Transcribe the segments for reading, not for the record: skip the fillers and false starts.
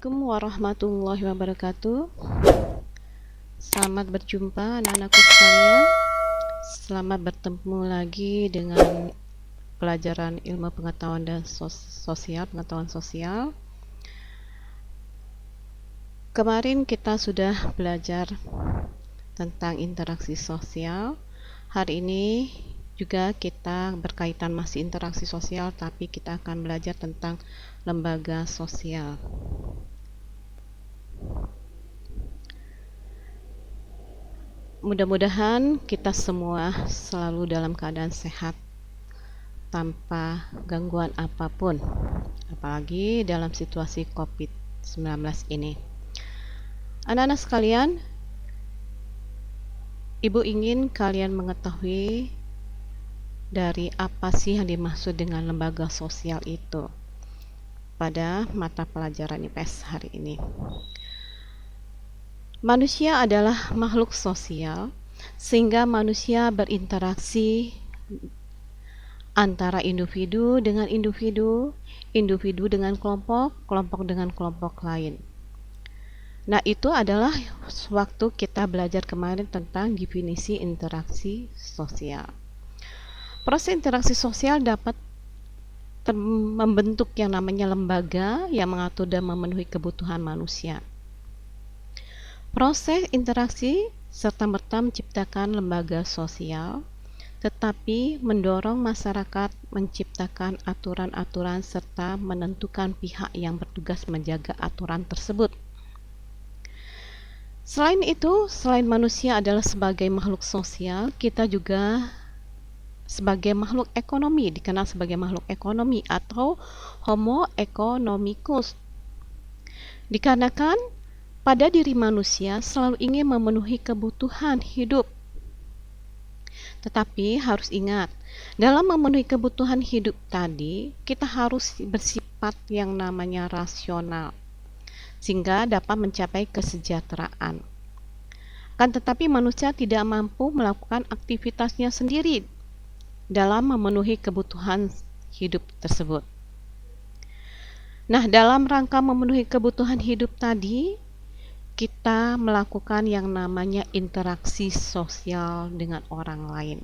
Assalamualaikum warahmatullahi wabarakatuh. Selamat berjumpa anak-anakku sekalian. Selamat bertemu lagi dengan pelajaran ilmu pengetahuan dan pengetahuan sosial. Kemarin kita sudah belajar tentang interaksi sosial. Hari ini juga kita berkaitan masih interaksi sosial, tapi kita akan belajar tentang lembaga sosial. Mudah-mudahan kita semua selalu dalam keadaan sehat tanpa gangguan apapun, apalagi dalam situasi COVID-19 ini. Anak-anak sekalian, Ibu ingin kalian mengetahui dari apa sih yang dimaksud dengan lembaga sosial itu pada mata pelajaran IPS hari ini. Manusia adalah makhluk sosial, sehingga manusia berinteraksi antara individu dengan individu, individu dengan kelompok, kelompok dengan kelompok lain. Nah, itu adalah waktu kita belajar kemarin tentang definisi interaksi sosial. Proses interaksi sosial dapat membentuk yang namanya lembaga yang mengatur dan memenuhi kebutuhan manusia. Proses interaksi serta-merta menciptakan lembaga sosial, tetapi mendorong masyarakat menciptakan aturan-aturan serta menentukan pihak yang bertugas menjaga aturan tersebut. Selain itu, selain manusia adalah sebagai makhluk sosial, kita juga sebagai makhluk ekonomi, dikenal sebagai makhluk ekonomi atau Homo economicus. Dikarenakan pada diri manusia selalu ingin memenuhi kebutuhan hidup. Tetapi harus ingat, dalam memenuhi kebutuhan hidup tadi, kita harus bersifat yang namanya rasional, sehingga dapat mencapai kesejahteraan. Kan tetapi manusia tidak mampu melakukan aktivitasnya sendiri dalam memenuhi kebutuhan hidup tersebut. Nah, dalam rangka memenuhi kebutuhan hidup tadi, kita melakukan yang namanya interaksi sosial dengan orang lain.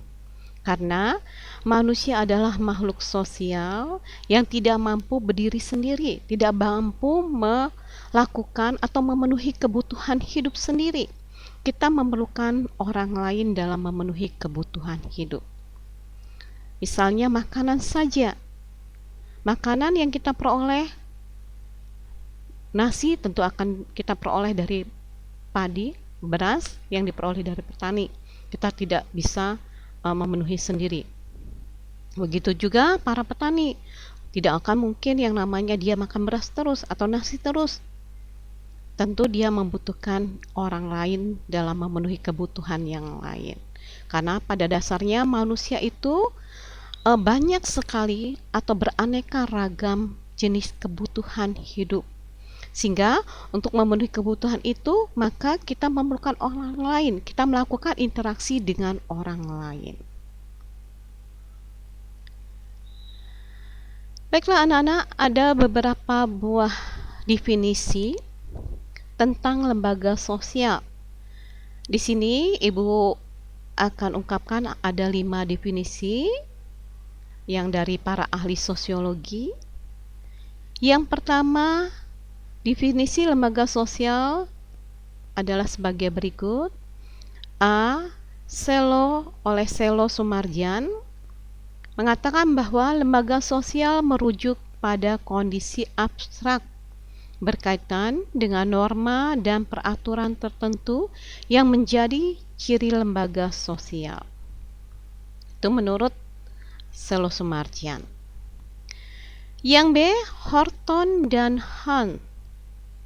Karena manusia adalah makhluk sosial yang tidak mampu berdiri sendiri, tidak mampu melakukan atau memenuhi kebutuhan hidup sendiri. Kita memerlukan orang lain dalam memenuhi kebutuhan hidup. Misalnya makanan saja. Makanan yang kita peroleh, nasi tentu akan kita peroleh dari padi, beras yang diperoleh dari petani. Kita tidak bisa memenuhi sendiri. Begitu juga para petani. Tidak akan mungkin yang namanya dia makan beras terus atau nasi terus. Tentu dia membutuhkan orang lain dalam memenuhi kebutuhan yang lain. Karena pada dasarnya manusia itu banyak sekali atau beraneka ragam jenis kebutuhan hidup. Sehingga untuk memenuhi kebutuhan itu, maka kita memerlukan orang lain. Kita melakukan interaksi dengan orang lain. Baiklah anak-anak, ada beberapa buah definisi tentang lembaga sosial. Di sini Ibu akan ungkapkan ada 5 definisi yang dari para ahli sosiologi. Yang pertama, definisi lembaga sosial adalah sebagai berikut. A. Oleh Selo Sumarjan mengatakan bahwa lembaga sosial merujuk pada kondisi abstrak berkaitan dengan norma dan peraturan tertentu yang menjadi ciri lembaga sosial. Itu menurut Selo Sumarjan. Yang B. Horton dan Hunt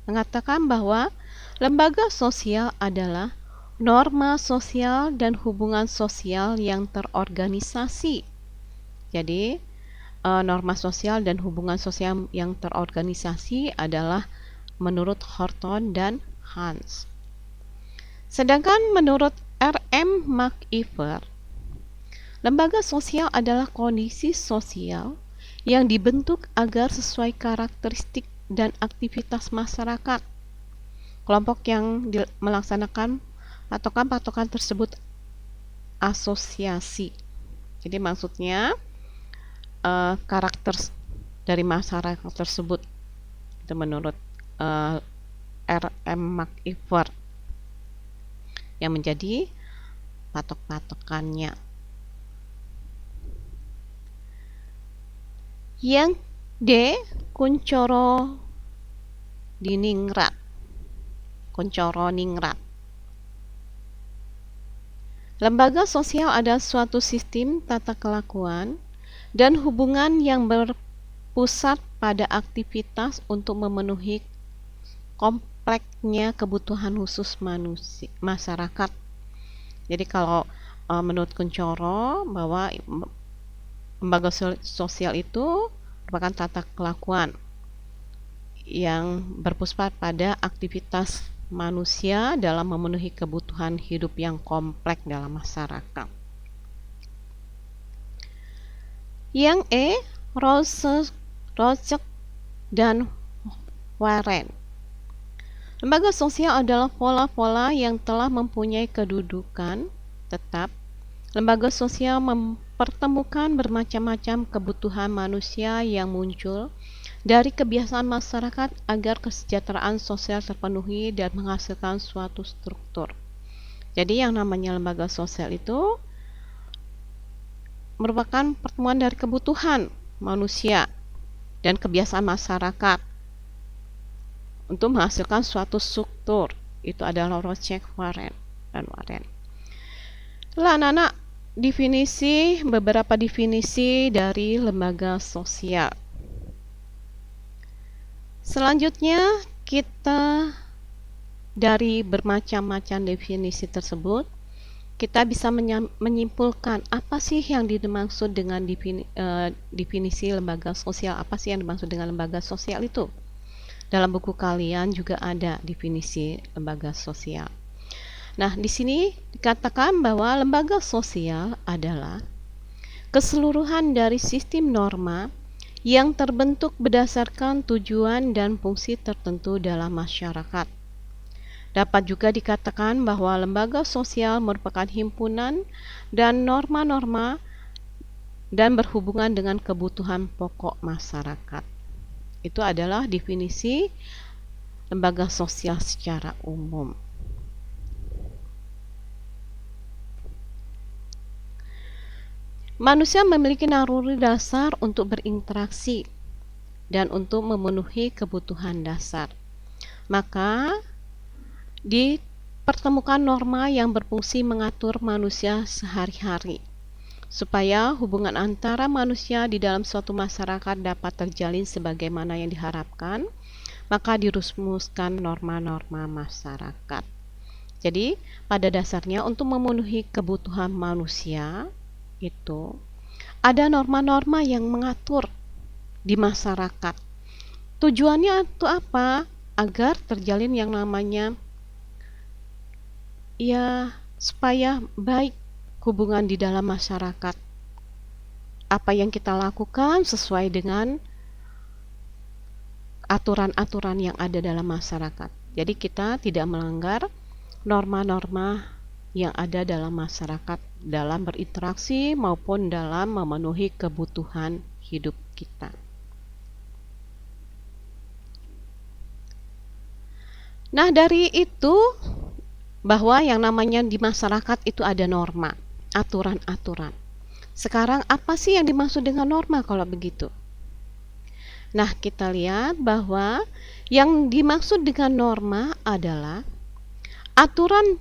mengatakan bahwa lembaga sosial adalah norma sosial dan hubungan sosial yang terorganisasi. Jadi, norma sosial dan hubungan sosial yang terorganisasi adalah menurut Horton dan Hunt. Sedangkan menurut R.M. McIver, lembaga sosial adalah kondisi sosial yang dibentuk agar sesuai karakteristik dan aktivitas masyarakat. Kelompok yang melaksanakan patokan-patokan tersebut asosiasi. Jadi maksudnya karakter dari masyarakat tersebut itu menurut R.M. McIver yang menjadi patok-patokannya. Yang D, Kuncoro Diningrat. Kuncoro Ningrat. Lembaga sosial adalah suatu sistem tata kelakuan dan hubungan yang berpusat pada aktivitas untuk memenuhi kompleksnya kebutuhan khusus masyarakat. Jadi kalau menurut Kuncoro bahwa lembaga sosial itu merupakan tata kelakuan yang berpusat pada aktivitas manusia dalam memenuhi kebutuhan hidup yang kompleks dalam masyarakat. Yang E, Rosek dan Warren. Lembaga sosial adalah pola-pola yang telah mempunyai kedudukan tetap. Lembaga sosial mempertemukan bermacam-macam kebutuhan manusia yang muncul dari kebiasaan masyarakat agar kesejahteraan sosial terpenuhi dan menghasilkan suatu struktur. Jadi yang namanya lembaga sosial itu merupakan pertemuan dari kebutuhan manusia dan kebiasaan masyarakat untuk menghasilkan suatu struktur. Itu adalah Rosek, Warren, dan Warren. Lah anak-anak, beberapa definisi dari lembaga sosial. Selanjutnya kita dari bermacam-macam definisi tersebut kita bisa menyimpulkan apa sih yang dimaksud dengan definisi lembaga sosial, apa sih yang dimaksud dengan lembaga sosial itu. Dalam buku kalian juga ada definisi lembaga sosial. Nah, di sini dikatakan bahwa lembaga sosial adalah keseluruhan dari sistem norma yang terbentuk berdasarkan tujuan dan fungsi tertentu dalam masyarakat. Dapat juga dikatakan bahwa lembaga sosial merupakan himpunan dan norma-norma dan berhubungan dengan kebutuhan pokok masyarakat. Itu adalah definisi lembaga sosial secara umum. Manusia memiliki naluri dasar untuk berinteraksi dan untuk memenuhi kebutuhan dasar. Maka dipertemukan norma yang berfungsi mengatur manusia sehari-hari supaya hubungan antara manusia di dalam suatu masyarakat dapat terjalin sebagaimana yang diharapkan. Maka dirumuskan norma-norma masyarakat. Jadi pada dasarnya untuk memenuhi kebutuhan manusia itu ada norma-norma yang mengatur di masyarakat. Tujuannya itu apa? Agar terjalin yang namanya supaya baik hubungan di dalam masyarakat. Apa yang kita lakukan sesuai dengan aturan-aturan yang ada dalam masyarakat. Jadi kita tidak melanggar norma-norma yang ada dalam masyarakat dalam berinteraksi maupun dalam memenuhi kebutuhan hidup kita. Nah, dari itu bahwa yang namanya di masyarakat itu ada norma, aturan-aturan. Sekarang apa sih yang dimaksud dengan norma kalau begitu? Nah, kita lihat bahwa yang dimaksud dengan norma adalah aturan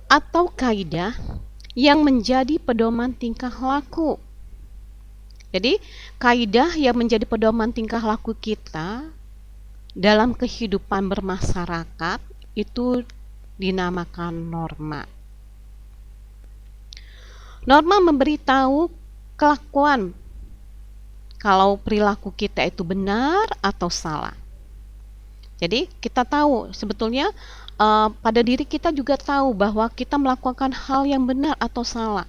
atau kaidah yang menjadi pedoman tingkah laku. Jadi, kaidah yang menjadi pedoman tingkah laku kita dalam kehidupan bermasyarakat itu dinamakan norma. Norma memberitahu kelakuan kalau perilaku kita itu benar atau salah. Jadi, kita tahu sebetulnya pada diri kita juga tahu bahwa kita melakukan hal yang benar atau salah.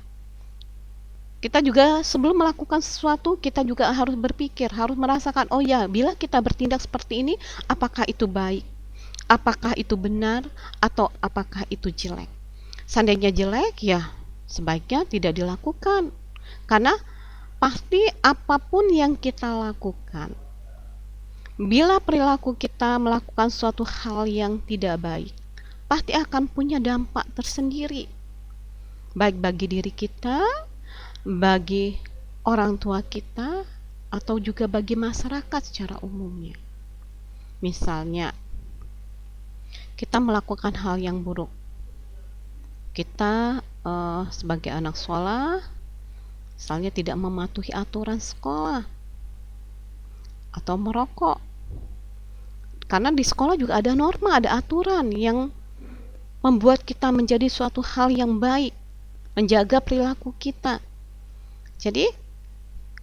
Kita juga sebelum melakukan sesuatu, kita juga harus berpikir, harus merasakan, oh ya, bila kita bertindak seperti ini, apakah itu baik? Apakah itu benar? Atau apakah itu jelek? Seandainya jelek, ya sebaiknya tidak dilakukan. Karena pasti apapun yang kita lakukan, bila perilaku kita melakukan suatu hal yang tidak baik, pasti akan punya dampak tersendiri, baik bagi diri kita, bagi orang tua kita, atau juga bagi masyarakat secara umumnya. Misalnya, kita melakukan hal yang buruk. Kita sebagai anak sekolah, misalnya tidak mematuhi aturan sekolah, atau merokok. Karena di sekolah juga ada norma, ada aturan yang membuat kita menjadi suatu hal yang baik, menjaga perilaku kita. Jadi,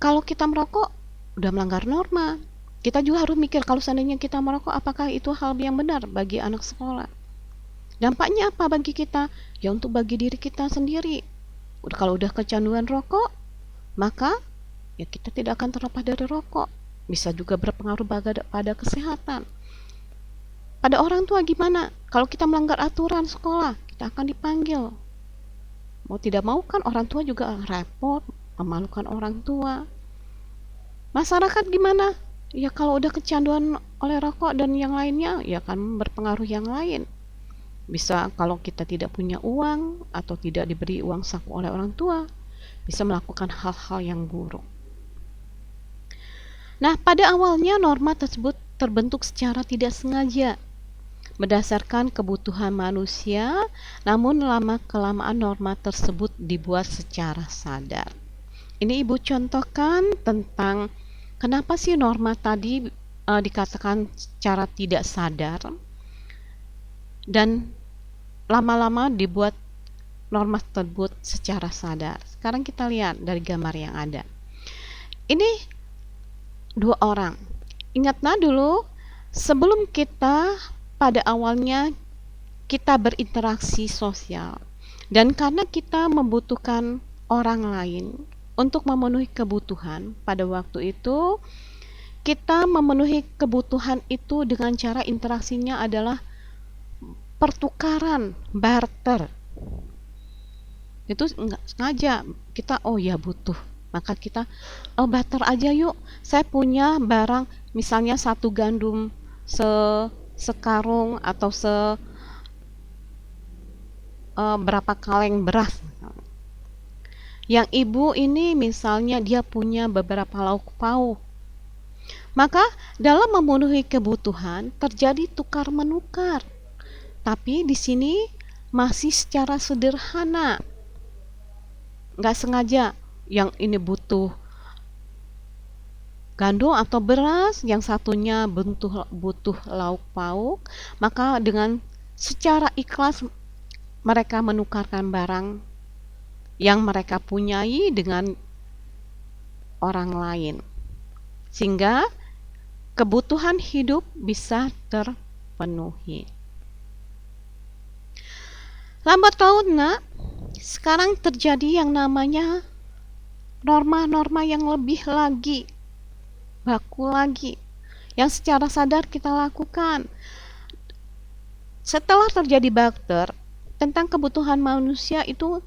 kalau kita merokok, udah melanggar norma. Kita juga harus mikir kalau seandainya kita merokok, apakah itu hal yang benar bagi anak sekolah. Dampaknya apa bagi kita? Ya untuk bagi diri kita sendiri. Kalau udah kecanduan rokok, maka ya kita tidak akan terlepas dari rokok. Bisa juga berpengaruh pada kesehatan. Pada orang tua gimana? Kalau kita melanggar aturan sekolah, kita akan dipanggil. Mau tidak mau kan orang tua juga repot, memalukan orang tua. Masyarakat gimana? Ya kalau udah kecanduan oleh rokok dan yang lainnya, ya akan berpengaruh yang lain. Bisa kalau kita tidak punya uang atau tidak diberi uang saku oleh orang tua, bisa melakukan hal-hal yang buruk. Nah, pada awalnya norma tersebut terbentuk secara tidak sengaja, berdasarkan kebutuhan manusia, namun lama-kelamaan norma tersebut dibuat secara sadar. Ini Ibu contohkan tentang kenapa sih norma tadi dikatakan secara tidak sadar dan lama-lama dibuat norma tersebut secara sadar. Sekarang kita lihat dari gambar yang ada. Ini dua orang. Ingatlah dulu, sebelum kita pada awalnya kita berinteraksi sosial, dan karena kita membutuhkan orang lain untuk memenuhi kebutuhan, pada waktu itu kita memenuhi kebutuhan itu dengan cara interaksinya adalah pertukaran, barter. Itu nggak sengaja kita, oh ya butuh, maka kita barter aja yuk, saya punya barang, misalnya satu gandum sekarung atau berapa kaleng beras. Yang ibu ini misalnya dia punya beberapa lauk pauk. Maka dalam memenuhi kebutuhan terjadi tukar menukar. Tapi di sini masih secara sederhana. Nggak sengaja yang ini butuh gandum atau beras, yang satunya butuh lauk pauk, maka dengan secara ikhlas mereka menukarkan barang yang mereka punyai dengan orang lain, sehingga kebutuhan hidup bisa terpenuhi. Lambat laun, sekarang terjadi yang namanya norma-norma yang lebih lagi, baku lagi, yang secara sadar kita lakukan. Setelah terjadi barter tentang kebutuhan manusia, itu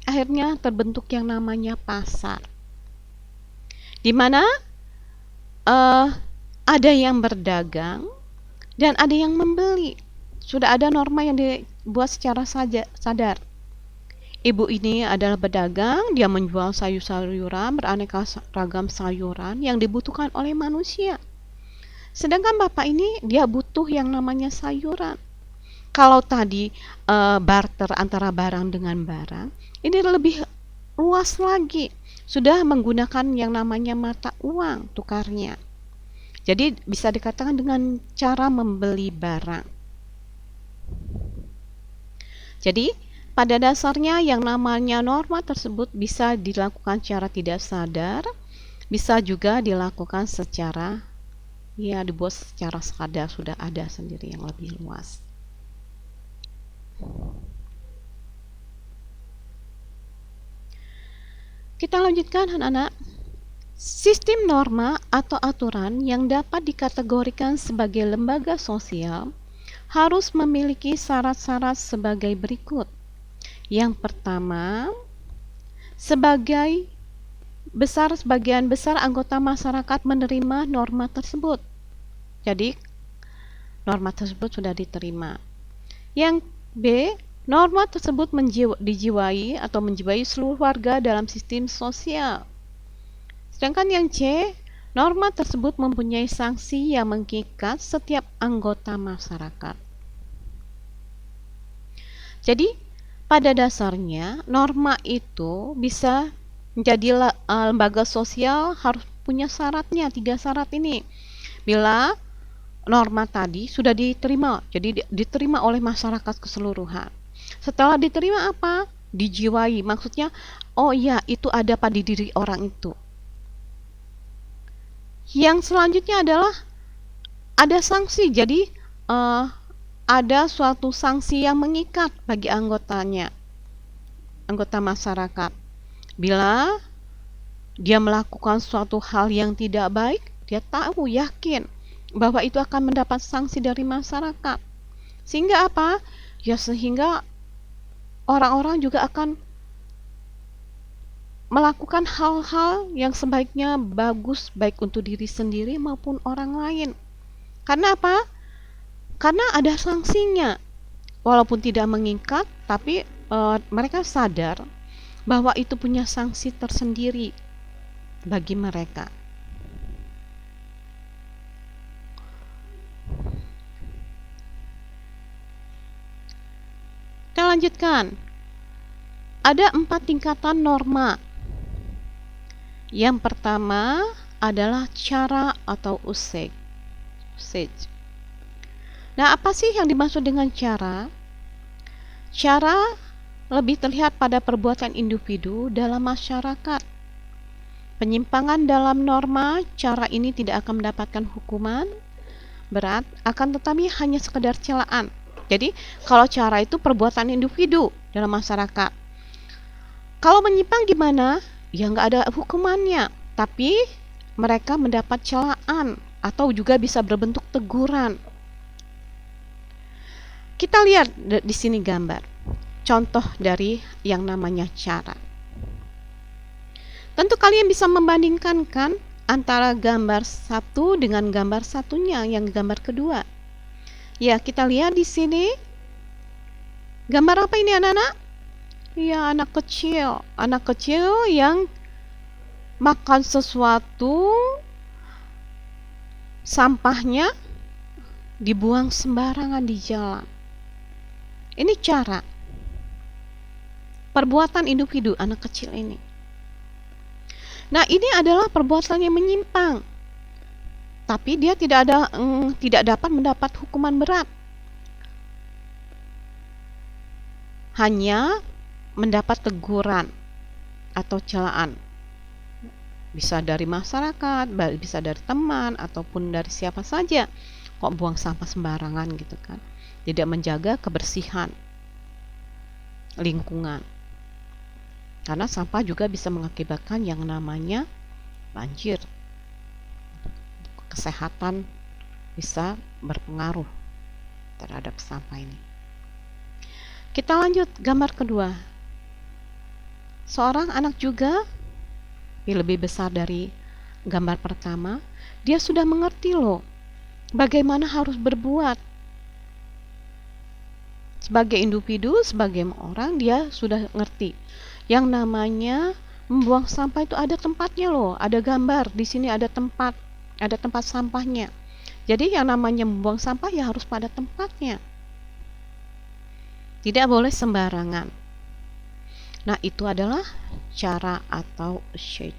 akhirnya terbentuk yang namanya pasar, di mana ada yang berdagang dan ada yang membeli. Sudah ada norma yang dibuat secara sadar. Ibu ini adalah pedagang, dia menjual sayur-sayuran, beraneka ragam sayuran yang dibutuhkan oleh manusia. Sedangkan bapak ini dia butuh yang namanya sayuran. Kalau tadi barter antara barang dengan barang, ini lebih luas lagi. Sudah menggunakan yang namanya mata uang tukarnya. Jadi bisa dikatakan dengan cara membeli barang. Jadi pada dasarnya yang namanya norma tersebut bisa dilakukan secara tidak sadar, bisa juga dilakukan secara dibuat secara sadar, sudah ada sendiri yang lebih luas. Kita lanjutkan anak-anak. Sistem norma atau aturan yang dapat dikategorikan sebagai lembaga sosial harus memiliki syarat-syarat sebagai berikut. Yang pertama, sebagian besar anggota masyarakat menerima norma tersebut. Jadi, norma tersebut sudah diterima. Yang B, norma tersebut dijiwai seluruh warga dalam sistem sosial. Sedangkan yang C, norma tersebut mempunyai sanksi yang mengikat setiap anggota masyarakat. Jadi, pada dasarnya norma itu bisa menjadi lembaga sosial harus punya syaratnya, 3 syarat ini. Bila norma tadi sudah diterima, jadi diterima oleh masyarakat keseluruhan. Setelah diterima apa? Dijiwai, maksudnya oh ya itu ada pada diri orang itu. Yang selanjutnya adalah ada sanksi, jadi ada suatu sanksi yang mengikat bagi anggota masyarakat. Bila dia melakukan suatu hal yang tidak baik, dia tahu, yakin bahwa itu akan mendapat sanksi dari masyarakat. Sehingga apa? Ya sehingga orang-orang juga akan melakukan hal-hal yang sebaiknya bagus baik untuk diri sendiri maupun orang lain. Karena apa? Karena ada sanksinya. Walaupun tidak mengikat, tapi mereka sadar bahwa itu punya sanksi tersendiri bagi mereka. Kita lanjutkan. Ada 4 tingkatan norma. Yang pertama adalah cara atau usage. Nah, apa sih yang dimaksud dengan cara? Cara lebih terlihat pada perbuatan individu dalam masyarakat. Penyimpangan dalam norma, cara ini tidak akan mendapatkan hukuman berat, akan tetapi hanya sekedar celaan. Jadi, kalau cara itu perbuatan individu dalam masyarakat. Kalau menyimpang gimana? Ya nggak ada hukumannya, tapi mereka mendapat celaan atau juga bisa berbentuk teguran. Kita lihat di sini gambar. Contoh dari yang namanya cara. Tentu kalian bisa membandingkan kan antara gambar satu dengan gambar satunya, yang gambar kedua. Ya, kita lihat di sini. Gambar apa ini anak-anak? Ya, anak kecil yang makan sesuatu, sampahnya dibuang sembarangan di jalan. Ini cara perbuatan individu anak kecil ini. Nah, ini adalah perbuatan yang menyimpang, tapi dia tidak dapat mendapat hukuman berat, hanya mendapat teguran atau celaan, bisa dari masyarakat, bisa dari teman ataupun dari siapa saja. Kok buang sampah sembarangan gitu kan, tidak menjaga kebersihan lingkungan, karena sampah juga bisa mengakibatkan yang namanya banjir. Kesehatan bisa berpengaruh terhadap sampah ini. Kita lanjut gambar kedua. Seorang anak juga lebih besar dari gambar pertama, dia sudah mengerti loh bagaimana harus berbuat. Sebagai individu, sebagai orang, dia sudah ngerti. Yang namanya membuang sampah itu ada tempatnya loh, ada gambar di sini, ada tempat sampahnya. Jadi yang namanya membuang sampah ya harus pada tempatnya, tidak boleh sembarangan. Nah, itu adalah cara atau shade.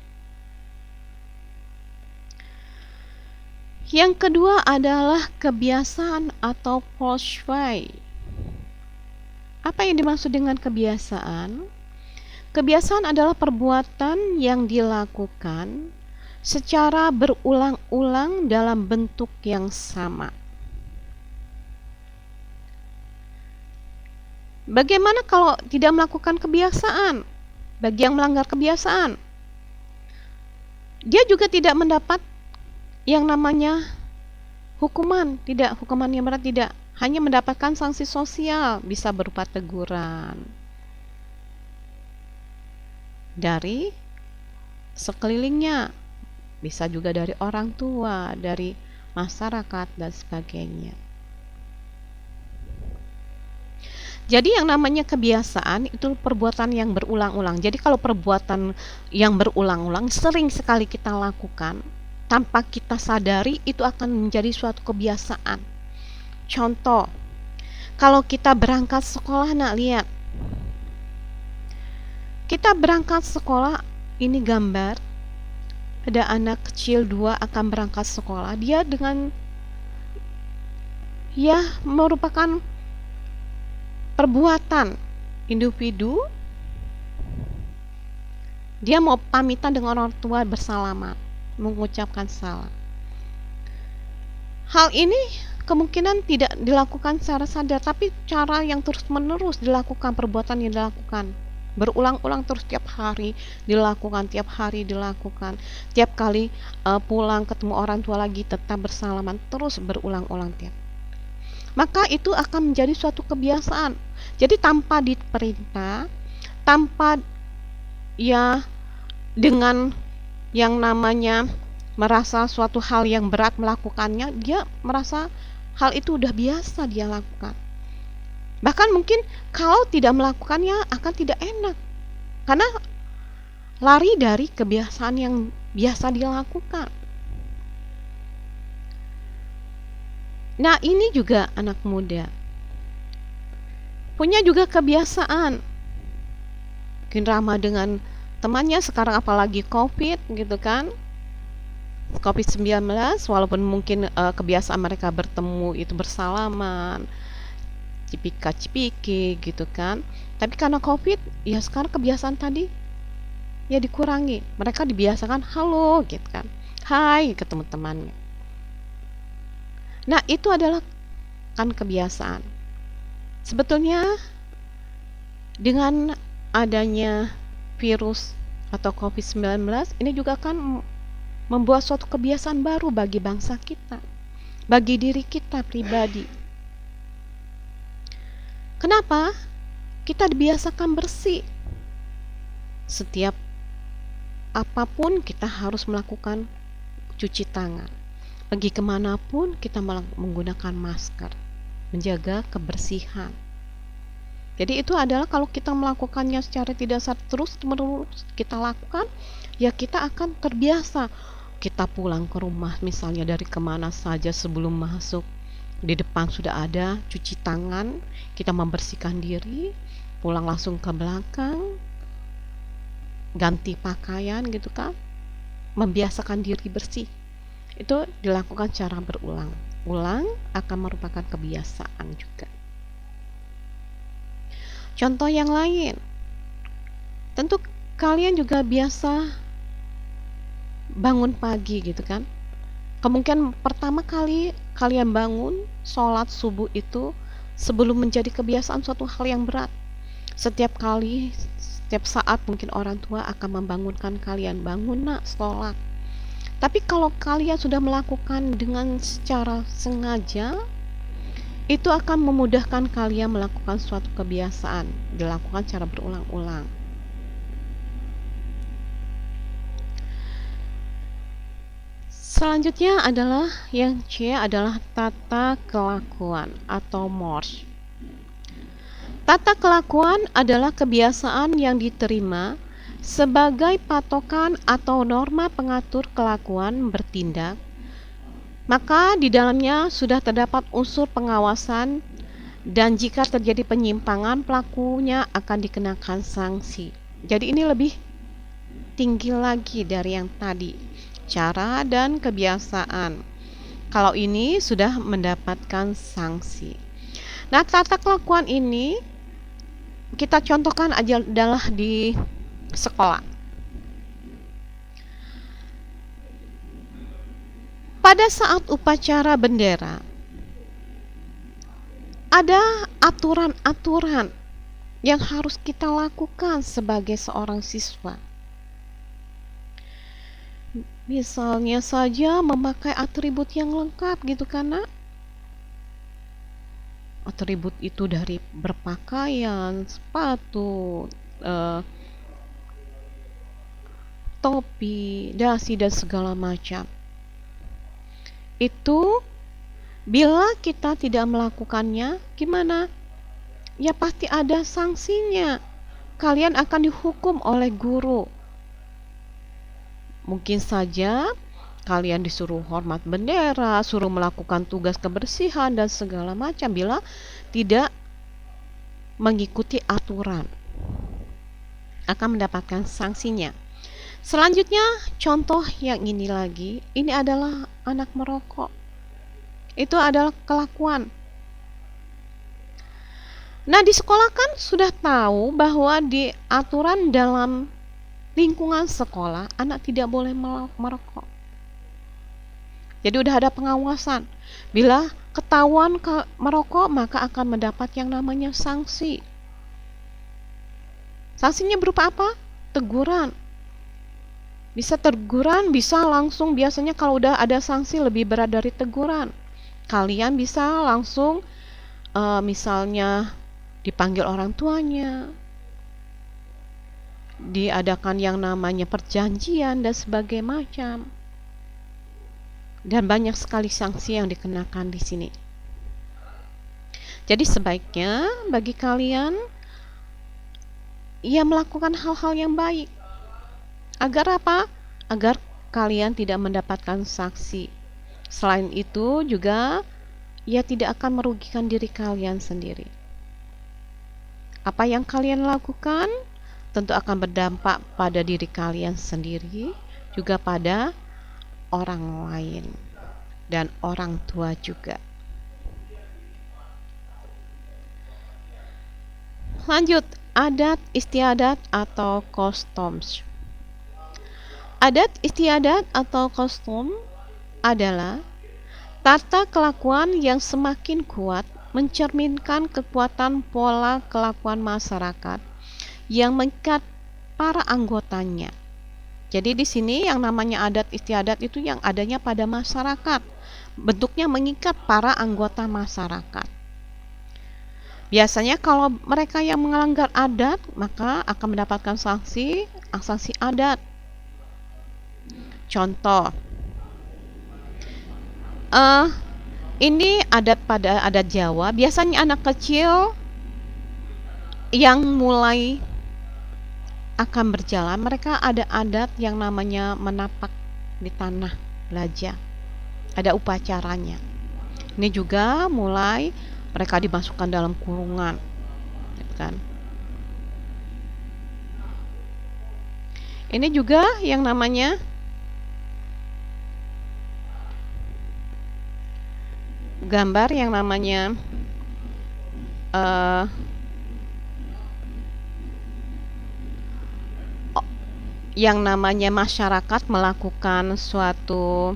Yang kedua adalah kebiasaan atau poshway. Apa yang dimaksud dengan kebiasaan? Kebiasaan adalah perbuatan yang dilakukan secara berulang-ulang dalam bentuk yang sama. Bagaimana kalau tidak melakukan kebiasaan? Bagi yang melanggar kebiasaan, dia juga tidak mendapat yang namanya hukuman, tidak hukuman yang berat, tidak, hanya mendapatkan sanksi sosial, bisa berupa teguran dari sekelilingnya, bisa juga dari orang tua, dari masyarakat dan sebagainya. Jadi yang namanya kebiasaan itu perbuatan yang berulang-ulang. Jadi kalau perbuatan yang berulang-ulang sering sekali kita lakukan tanpa kita sadari, itu akan menjadi suatu kebiasaan. Contoh, kalau kita berangkat sekolah, nak lihat, kita berangkat sekolah, ini gambar, ada anak kecil 2 akan berangkat sekolah. Dia dengan merupakan perbuatan individu, dia mau pamitan dengan orang tua, bersalamat, mengucapkan salam. Hal ini kemungkinan tidak dilakukan secara sadar, tapi cara yang terus-menerus dilakukan, perbuatan yang dilakukan berulang-ulang terus, tiap hari dilakukan, tiap kali pulang ketemu orang tua lagi tetap bersalaman, terus berulang-ulang tiap. Maka itu akan menjadi suatu kebiasaan. Jadi tanpa diperintah, tanpa dengan yang namanya merasa suatu hal yang berat melakukannya, dia merasa hal itu udah biasa dia lakukan. Bahkan mungkin kalau tidak melakukannya akan tidak enak, karena lari dari kebiasaan yang biasa dilakukan. Nah, ini juga anak muda punya juga kebiasaan mungkin ramah dengan temannya. Sekarang apalagi COVID gitu kan, COVID-19, walaupun mungkin kebiasaan mereka bertemu itu bersalaman, cipika-cipiki gitu kan, tapi karena COVID, ya sekarang kebiasaan tadi ya dikurangi. Mereka dibiasakan halo gitu kan, hai ke teman-temannya. Nah, itu adalah kan kebiasaan. Sebetulnya dengan adanya virus atau COVID-19 ini juga akan membuat suatu kebiasaan baru bagi bangsa kita, bagi diri kita pribadi. Kenapa? Kita dibiasakan bersih. Setiap apapun kita harus melakukan cuci tangan. Pergi kemanapun kita menggunakan masker, menjaga kebersihan. Jadi itu adalah kalau kita melakukannya secara tidak sadar, terus-menerus kita lakukan, ya kita akan terbiasa. Kita pulang ke rumah misalnya dari kemana saja, sebelum masuk di depan sudah ada cuci tangan, kita membersihkan diri, pulang langsung ke belakang, ganti pakaian gitu kan, membiasakan diri bersih. Itu dilakukan secara berulang-ulang, akan merupakan kebiasaan juga. Contoh yang lain, tentu kalian juga biasa bangun pagi gitu kan. Kemungkinan pertama kali kalian bangun sholat subuh itu sebelum menjadi kebiasaan suatu hal yang berat. Setiap saat mungkin orang tua akan membangunkan kalian, bangun nak sholat. Tapi kalau kalian sudah melakukan dengan secara sengaja, itu akan memudahkan kalian melakukan suatu kebiasaan, dilakukan secara berulang-ulang. Selanjutnya adalah yang C adalah tata kelakuan atau mores. Tata kelakuan adalah kebiasaan yang diterima sebagai patokan atau norma pengatur kelakuan bertindak, maka di dalamnya sudah terdapat unsur pengawasan, dan jika terjadi penyimpangan, pelakunya akan dikenakan sanksi. Jadi ini lebih tinggi lagi dari yang tadi, cara dan kebiasaan. Kalau ini sudah mendapatkan sanksi. Nah, tata kelakuan ini kita contohkan aja adalah di sekolah. Pada saat upacara bendera, ada aturan-aturan yang harus kita lakukan sebagai seorang siswa. Misalnya saja memakai atribut yang lengkap gitu kan nak. Atribut itu dari berpakaian, sepatu, eh, topi, dasi dan segala macam. Itu bila kita tidak melakukannya, gimana? Ya pasti ada sanksinya. Kalian akan dihukum oleh guru. Mungkin saja kalian disuruh hormat bendera, suruh melakukan tugas kebersihan dan segala macam bila tidak mengikuti aturan. Akan mendapatkan sanksinya. Selanjutnya, contoh yang ini lagi, ini adalah anak merokok. Itu adalah kelakuan. Nah, di sekolah kan sudah tahu bahwa di aturan dalam lingkungan sekolah, anak tidak boleh merokok. Jadi udah ada pengawasan. Bila ketahuan merokok, maka akan mendapat yang namanya sanksi. Sanksinya berupa apa? Teguran. Bisa teguran, bisa langsung, biasanya kalau udah ada sanksi lebih berat dari teguran. Kalian bisa langsung misalnya dipanggil orang tuanya, diadakan yang namanya perjanjian dan sebagainya macam. Dan banyak sekali sanksi yang dikenakan di sini. Jadi sebaiknya bagi kalian ya melakukan hal-hal yang baik. Agar apa? Agar kalian tidak mendapatkan sanksi. Selain itu juga ia tidak akan merugikan diri kalian sendiri. Apa yang kalian lakukan tentu akan berdampak pada diri kalian sendiri, juga pada orang lain dan orang tua juga. Lanjut, adat istiadat atau customs. Adat istiadat atau kostum adalah tata kelakuan yang semakin kuat mencerminkan kekuatan pola kelakuan masyarakat yang mengikat para anggotanya. Jadi di sini yang namanya adat istiadat itu yang adanya pada masyarakat, bentuknya mengikat para anggota masyarakat. Biasanya kalau mereka yang melanggar adat, maka akan mendapatkan sanksi adat. Contoh, ini pada adat Jawa, biasanya anak kecil yang mulai akan berjalan, mereka ada adat yang namanya menapak di tanah belajar. Ada upacaranya. Ini juga mulai mereka dimasukkan dalam kurungan, kan? Ini juga yang namanya gambar yang namanya masyarakat melakukan suatu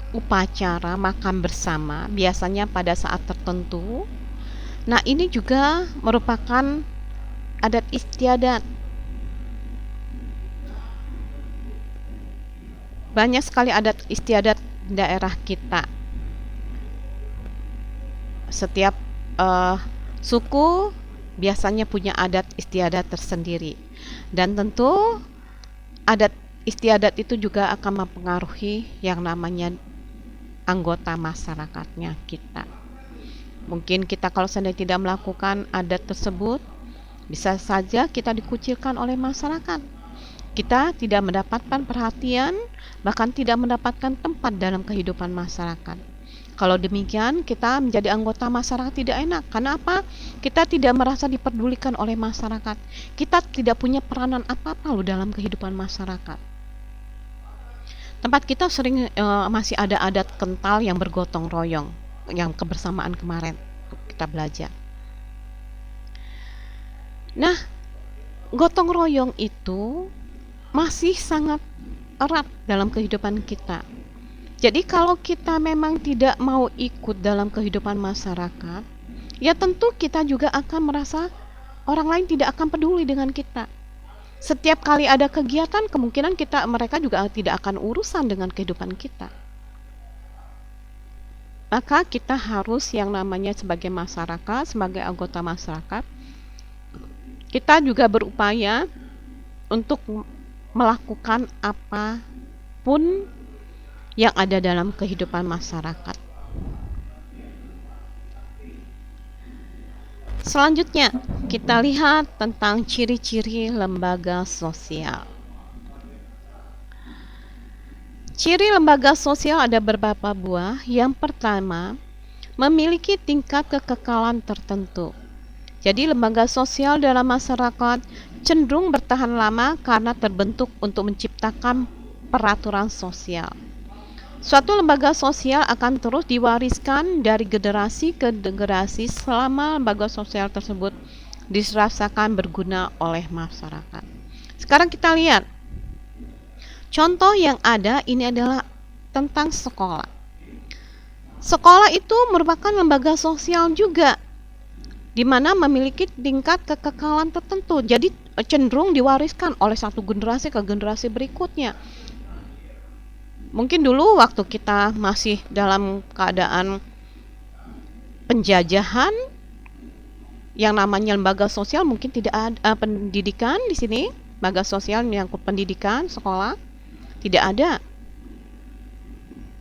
upacara makan bersama, biasanya pada saat tertentu. Nah, ini juga merupakan adat istiadat. Banyak sekali adat istiadat di daerah kita. Setiap suku biasanya punya adat istiadat tersendiri. Dan tentu adat istiadat itu juga akan mempengaruhi yang namanya anggota masyarakatnya kita. Mungkin kita kalau seandainya tidak melakukan adat tersebut, bisa saja kita dikucilkan oleh masyarakat. Kita tidak mendapatkan perhatian, bahkan tidak mendapatkan tempat dalam kehidupan masyarakat. Kalau demikian, kita menjadi anggota masyarakat tidak enak. Karena apa? Kita tidak merasa diperdulikan oleh masyarakat. Kita tidak punya peranan apa-apa loh dalam kehidupan masyarakat. Tempat kita sering masih ada adat kental yang bergotong royong, yang kebersamaan kemarin kita belajar. Nah, gotong royong itu masih sangat erat dalam kehidupan kita. Jadi kalau kita memang tidak mau ikut dalam kehidupan masyarakat, ya tentu kita juga akan merasa orang lain tidak akan peduli dengan kita. Setiap kali ada kegiatan, kemungkinan mereka juga tidak akan urusan dengan kehidupan kita. Maka kita harus yang namanya sebagai masyarakat, sebagai anggota masyarakat, kita juga berupaya untuk melakukan apapun yang ada dalam kehidupan masyarakat. Selanjutnya, kita lihat tentang ciri-ciri lembaga sosial. Ciri lembaga sosial ada beberapa buah. Yang pertama, memiliki tingkat kekekalan tertentu. Jadi lembaga sosial dalam masyarakat cenderung bertahan lama karena terbentuk untuk menciptakan peraturan sosial. Suatu lembaga sosial akan terus diwariskan dari generasi ke generasi selama lembaga sosial tersebut dirasakan berguna oleh masyarakat. Sekarang kita lihat. Contoh yang ada ini adalah tentang sekolah. Sekolah itu merupakan lembaga sosial juga, di mana memiliki tingkat kekekalan tertentu. Jadi cenderung diwariskan oleh satu generasi ke generasi berikutnya. Mungkin dulu waktu kita masih dalam keadaan penjajahan, yang namanya lembaga sosial mungkin tidak ada pendidikan di sini, lembaga sosial yang pendidikan, sekolah tidak ada.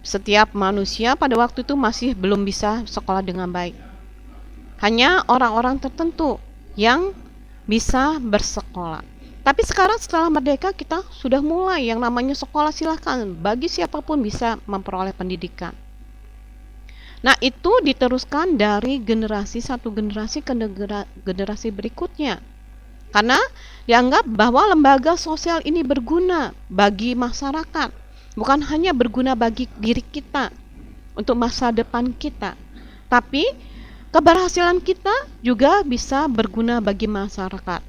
Setiap manusia pada waktu itu masih belum bisa sekolah dengan baik. Hanya orang-orang tertentu yang bisa bersekolah. Tapi sekarang setelah merdeka kita sudah mulai yang namanya sekolah, silahkan bagi siapapun bisa memperoleh pendidikan. Nah, itu diteruskan dari satu generasi ke generasi berikutnya. Karena dianggap bahwa lembaga sosial ini berguna bagi masyarakat, bukan hanya berguna bagi diri kita untuk masa depan kita, tapi keberhasilan kita juga bisa berguna bagi masyarakat,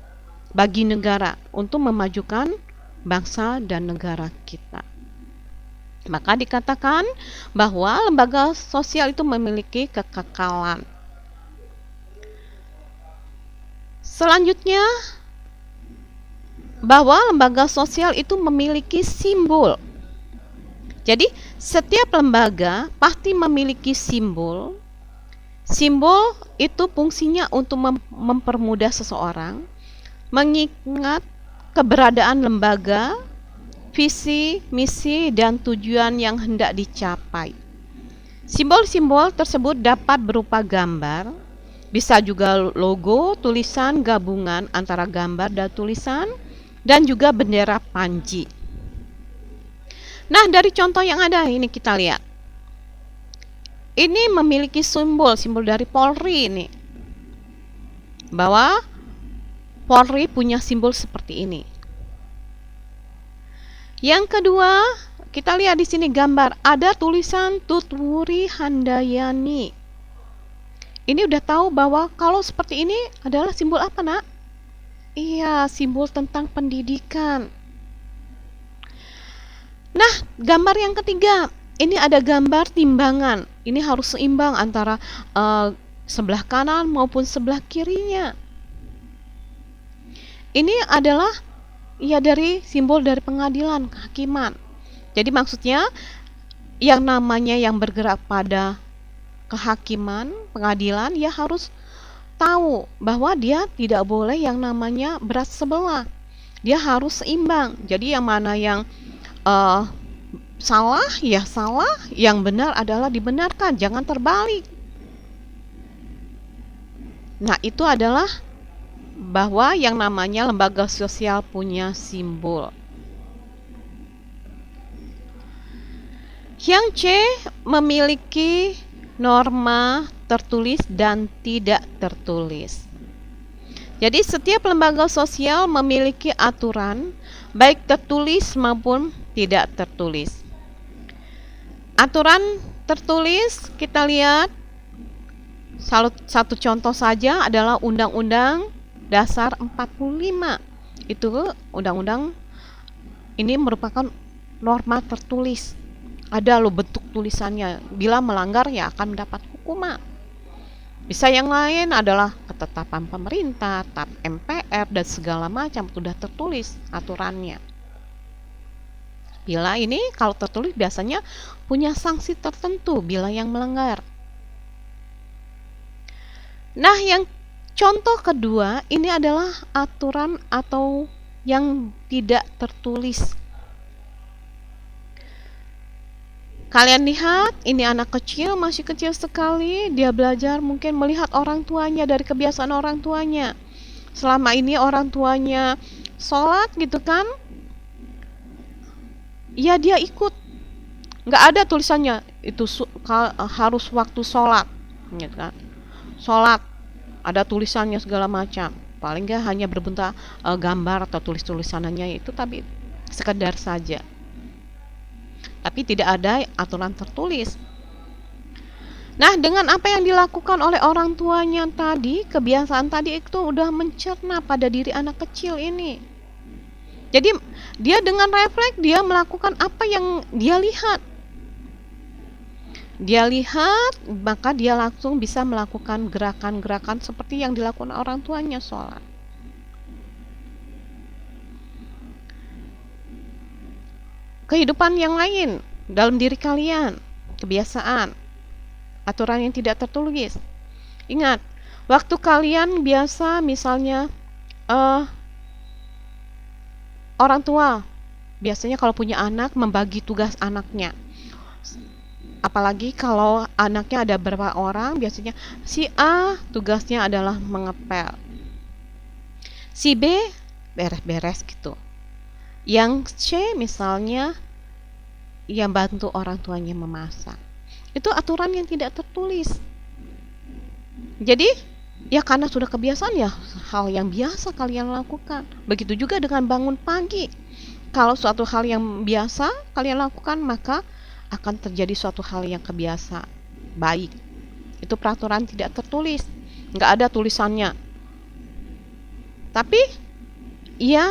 bagi negara, untuk memajukan bangsa dan negara kita. Maka dikatakan bahwa lembaga sosial itu memiliki kekekalan. Selanjutnya, bahwa lembaga sosial itu memiliki simbol. Jadi, setiap lembaga pasti memiliki simbol. Simbol itu fungsinya untuk mempermudah seseorang mengingat keberadaan lembaga, visi, misi, dan tujuan yang hendak dicapai. Simbol-simbol tersebut dapat berupa gambar, bisa juga logo, tulisan gabungan antara gambar dan tulisan, dan juga bendera Panji. Nah, dari contoh yang ada ini kita lihat. Ini memiliki simbol dari Polri ini. Bahwa Polri punya simbol seperti ini. Yang kedua, kita lihat di sini gambar ada tulisan Tutwuri Handayani. Ini udah tahu bahwa kalau seperti ini adalah simbol apa, Nak? Iya, simbol tentang pendidikan. Nah, gambar yang ketiga, ini ada gambar timbangan. Ini harus seimbang antara sebelah kanan maupun sebelah kirinya. Ini adalah dari simbol dari pengadilan, kehakiman. Jadi maksudnya yang namanya yang bergerak pada kehakiman, pengadilan, ya harus tahu bahwa dia tidak boleh yang namanya berat sebelah. Dia harus seimbang. Jadi yang mana yang salah, ya salah, yang benar adalah dibenarkan, jangan terbalik. Nah, itu adalah bahwa yang namanya lembaga sosial punya simbol. Yang C, memiliki norma tertulis dan tidak tertulis. Jadi setiap lembaga sosial memiliki aturan, baik tertulis maupun tidak tertulis. Aturan tertulis kita lihat, satu contoh saja adalah Undang-Undang Dasar 45. Itu undang-undang ini merupakan norma tertulis. Ada loh bentuk tulisannya. Bila melanggar ya akan mendapat hukuman. Bisa yang lain adalah ketetapan pemerintah, TAP MPR, dan segala macam sudah tertulis aturannya. Bila ini kalau tertulis biasanya punya sanksi tertentu bila yang melanggar. Nah, yang contoh kedua ini adalah aturan atau yang tidak tertulis. Kalian lihat, ini anak kecil, masih kecil sekali, dia belajar mungkin melihat orang tuanya dari kebiasaan orang tuanya. Selama ini orang tuanya sholat gitu kan, ya dia ikut. Nggak ada tulisannya itu harus waktu sholat, gitu kan. Sholat ada tulisannya segala macam. Paling nggak hanya berbentuk gambar atau tulisannya itu, tapi sekedar saja. Tapi tidak ada aturan tertulis. Nah, dengan apa yang dilakukan oleh orang tuanya tadi, kebiasaan tadi itu udah mencerna pada diri anak kecil ini. Jadi dia dengan refleks dia melakukan apa yang dia lihat. Dia lihat, maka dia langsung bisa melakukan gerakan-gerakan seperti yang dilakukan orang tuanya sholat. Kehidupan yang lain dalam diri kalian, kebiasaan, aturan yang tidak tertulis. Ingat, waktu kalian biasa misalnya orang tua biasanya kalau punya anak membagi tugas anaknya. Apalagi kalau anaknya ada beberapa orang, biasanya si A tugasnya adalah mengepel, si B beres-beres gitu, yang C misalnya yang bantu orang tuanya memasak. Itu aturan yang tidak tertulis. Jadi ya karena sudah kebiasaan, ya hal yang biasa kalian lakukan. Begitu juga dengan bangun pagi. Kalau suatu hal yang biasa kalian lakukan, maka akan terjadi suatu hal yang kebiasa baik. Itu peraturan tidak tertulis, nggak ada tulisannya. Tapi ya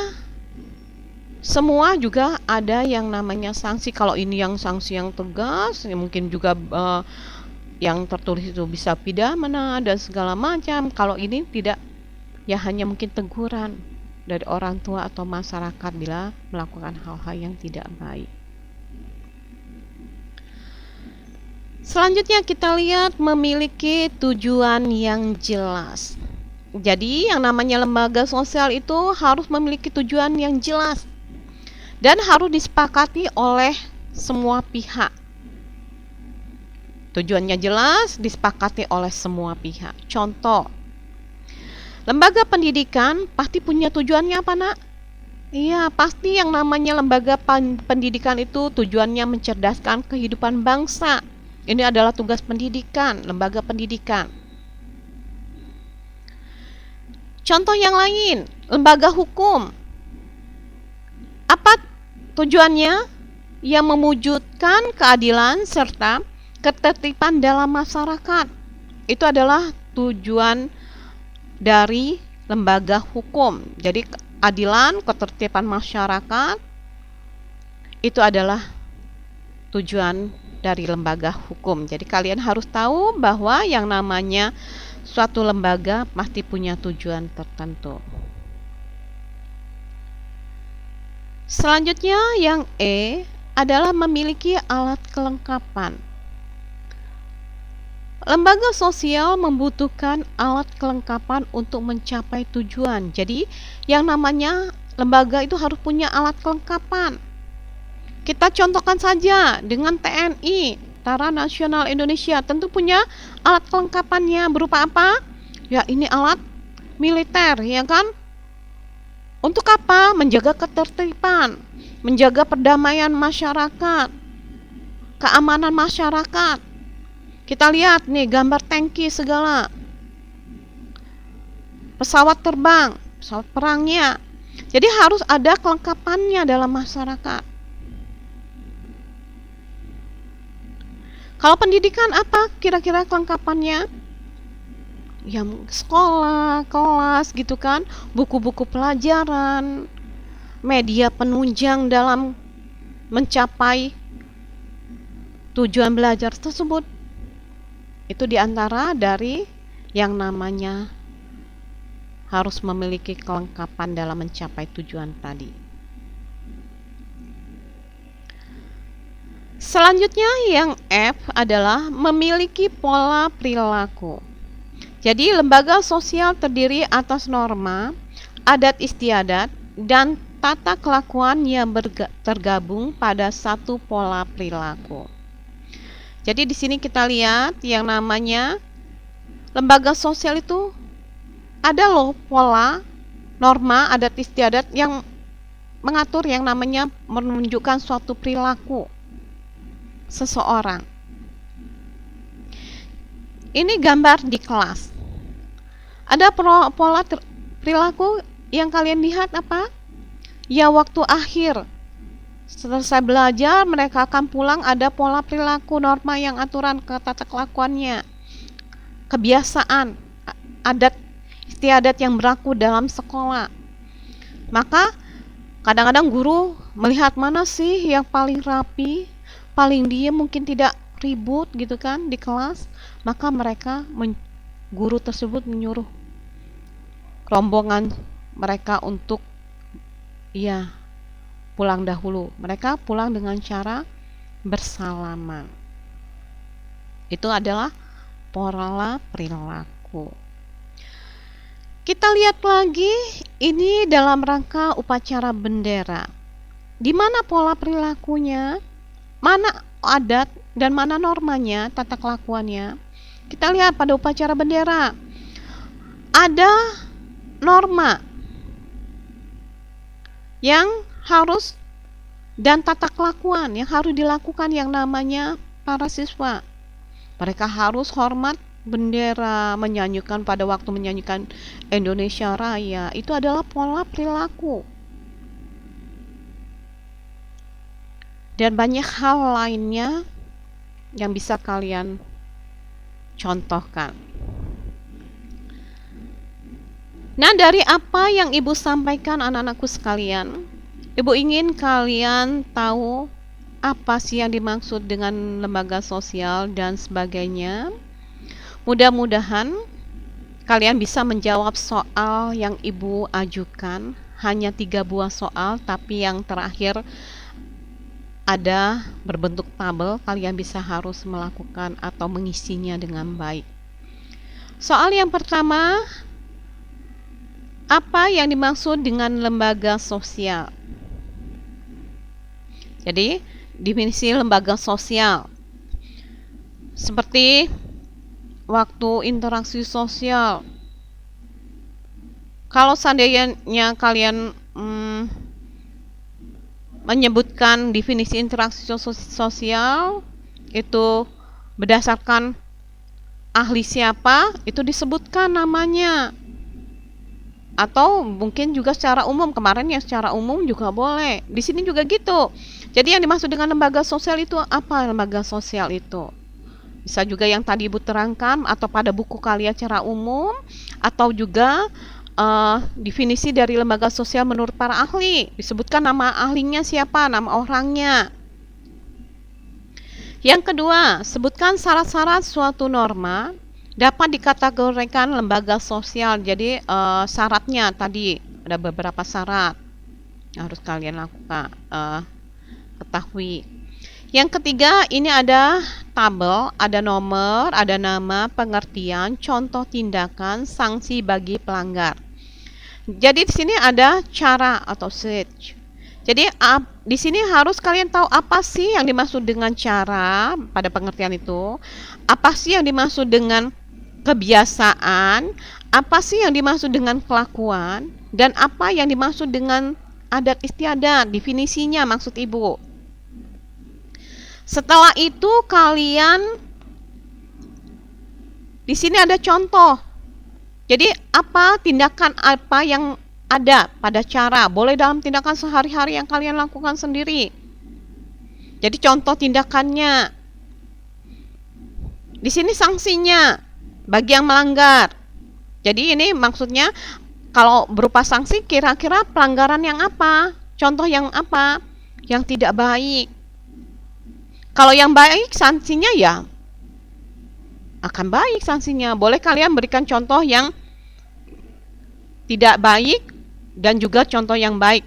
semua juga ada yang namanya sanksi. Kalau ini yang sanksi yang tegas, ya mungkin juga yang tertulis itu bisa pidana dan segala macam. Kalau ini tidak, ya hanya mungkin teguran dari orang tua atau masyarakat bila melakukan hal-hal yang tidak baik. Selanjutnya kita lihat memiliki tujuan yang jelas. Jadi yang namanya lembaga sosial itu harus memiliki tujuan yang jelas dan harus disepakati oleh semua pihak. Tujuannya jelas, disepakati oleh semua pihak. Contoh, lembaga pendidikan pasti punya tujuannya apa, Nak? Iya, pasti yang namanya lembaga pendidikan itu tujuannya mencerdaskan kehidupan bangsa. Ini adalah tugas pendidikan, lembaga pendidikan. Contoh yang lain, lembaga hukum. Apa tujuannya? Yang mewujudkan keadilan serta ketertiban dalam masyarakat. Itu adalah tujuan dari lembaga hukum. Jadi keadilan, ketertiban masyarakat itu adalah tujuan dari lembaga hukum. Jadi kalian harus tahu bahwa yang namanya suatu lembaga pasti punya tujuan tertentu. Selanjutnya yang E adalah memiliki alat kelengkapan. Lembaga sosial membutuhkan alat kelengkapan untuk mencapai tujuan. Jadi yang namanya lembaga itu harus punya alat kelengkapan. Kita contohkan saja dengan TNI, Tentara Nasional Indonesia, tentu punya alat kelengkapannya berupa apa? Ya ini alat militer, ya kan? Untuk apa? Menjaga ketertiban, menjaga perdamaian masyarakat, keamanan masyarakat. Kita lihat nih gambar tangki segala, pesawat terbang, pesawat perangnya. Jadi harus ada kelengkapannya dalam masyarakat. Kalau pendidikan apa kira-kira kelengkapannya? Yang sekolah, kelas gitu kan, buku-buku pelajaran, media penunjang dalam mencapai tujuan belajar tersebut. Itu diantara dari yang namanya harus memiliki kelengkapan dalam mencapai tujuan tadi. Selanjutnya yang F adalah memiliki pola perilaku. Jadi lembaga sosial terdiri atas norma, adat istiadat, dan tata kelakuan yang tergabung pada satu pola perilaku. Jadi di sini kita lihat yang namanya lembaga sosial itu ada loh pola, norma, adat istiadat yang mengatur yang namanya menunjukkan suatu perilaku seseorang. Ini gambar di kelas. Ada pola perilaku yang kalian lihat apa? Ya, waktu akhir selesai belajar mereka akan pulang, ada pola perilaku, norma yang aturan ke tata kelakuannya, kebiasaan, adat istiadat yang berlaku dalam sekolah. Maka kadang-kadang guru melihat mana sih yang paling rapi, paling diem, mungkin tidak ribut gitu kan di kelas, maka mereka guru tersebut menyuruh rombongan mereka untuk pulang dahulu. Mereka pulang dengan cara bersalaman. Itu adalah pola perilaku. Kita lihat lagi, ini dalam rangka upacara bendera. Di mana pola perilakunya, mana adat dan mana normanya, tata kelakuannya. Kita lihat pada upacara bendera. Ada norma yang harus dan tata kelakuan yang harus dilakukan yang namanya para siswa. Mereka harus hormat bendera, menyanyikan pada waktu menyanyikan Indonesia Raya. Itu adalah pola perilaku. Dan banyak hal lainnya yang bisa kalian contohkan. Nah, dari apa yang Ibu sampaikan anak-anakku sekalian, Ibu ingin kalian tahu apa sih yang dimaksud dengan lembaga sosial dan sebagainya. Mudah-mudahan kalian bisa menjawab soal yang Ibu ajukan. Hanya 3 buah soal, tapi yang terakhir ada berbentuk tabel. Kalian bisa harus melakukan atau mengisinya dengan baik. Soal yang pertama, apa yang dimaksud dengan lembaga sosial? Jadi, definisi lembaga sosial seperti waktu interaksi sosial. Kalau seandainya kalian menyebutkan definisi interaksi sosial itu berdasarkan ahli siapa, itu disebutkan namanya. Atau mungkin juga secara umum, kemarin yang secara umum juga boleh. Di sini juga gitu. Jadi yang dimaksud dengan lembaga sosial itu apa? Lembaga sosial itu bisa juga yang tadi Ibu terangkan, atau pada buku kalian secara umum, atau juga definisi dari lembaga sosial menurut para ahli. Disebutkan nama ahlinya siapa, nama orangnya. Yang kedua, sebutkan syarat-syarat suatu norma dapat dikategorikan lembaga sosial. Jadi syaratnya tadi ada beberapa syarat yang harus kalian lakukan, ketahui. Yang ketiga, ini ada tabel, ada nomor, ada nama, pengertian, contoh tindakan, sanksi bagi pelanggar. Jadi di sini ada cara atau stage. Jadi di sini harus kalian tahu apa sih yang dimaksud dengan cara pada pengertian itu, apa sih yang dimaksud dengan kebiasaan, apa sih yang dimaksud dengan kelakuan, dan apa yang dimaksud dengan adat istiadat, definisinya maksud Ibu. Setelah itu kalian di sini ada contoh. Jadi apa tindakan apa yang ada pada cara, boleh dalam tindakan sehari-hari yang kalian lakukan sendiri. Jadi contoh tindakannya. Di sini sanksinya bagi yang melanggar. Jadi ini maksudnya kalau berupa sanksi kira-kira pelanggaran yang apa? Contoh yang apa? Yang tidak baik. Kalau yang baik sanksinya ya akan baik sanksinya. Boleh kalian berikan contoh yang tidak baik, dan juga contoh yang baik.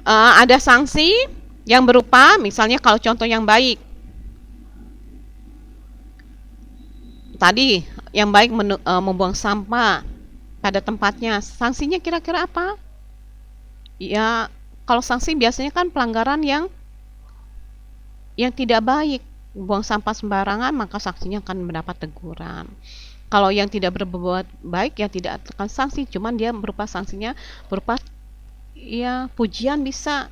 Ada sanksi yang berupa, misalnya kalau contoh yang baik tadi, yang baik membuang sampah pada tempatnya. Sanksinya kira-kira apa? Ya, kalau sanksi biasanya kan pelanggaran yang tidak baik, buang sampah sembarangan, maka sanksinya akan mendapat teguran. Kalau yang tidak berbuat baik, ya tidak akan sanksi, cuman dia berupa sanksinya berupa ya pujian bisa.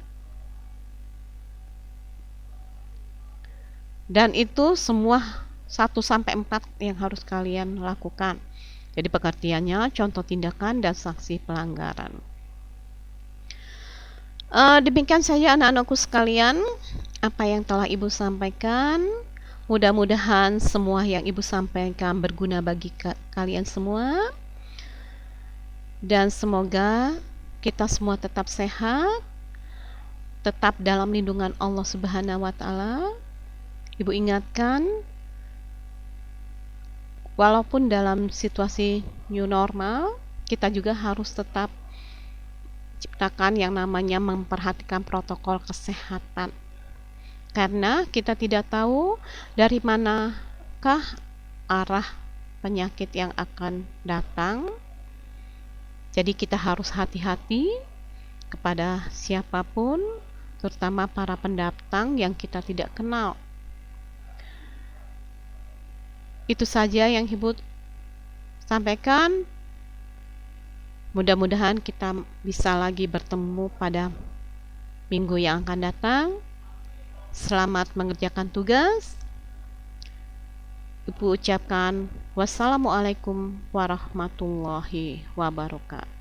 Dan itu semua 1 sampai 4 yang harus kalian lakukan. Jadi pengertiannya contoh tindakan dan sanksi pelanggaran. Demikian saja anak-anakku sekalian, apa yang telah Ibu sampaikan. Mudah-mudahan semua yang Ibu sampaikan berguna bagi kalian semua. Dan semoga kita semua tetap sehat, tetap dalam lindungan Allah Subhanahu wa Ta'ala. Ibu ingatkan, walaupun dalam situasi new normal, kita juga harus tetap ciptakan yang namanya memperhatikan protokol kesehatan, karena kita tidak tahu dari manakah arah penyakit yang akan datang. Jadi kita harus hati-hati kepada siapapun, terutama para pendatang yang kita tidak kenal. Itu saja yang Ibu sampaikan. Mudah-mudahan kita bisa lagi bertemu pada minggu yang akan datang. Selamat mengerjakan tugas. Ibu ucapkan wassalamualaikum warahmatullahi wabarakatuh.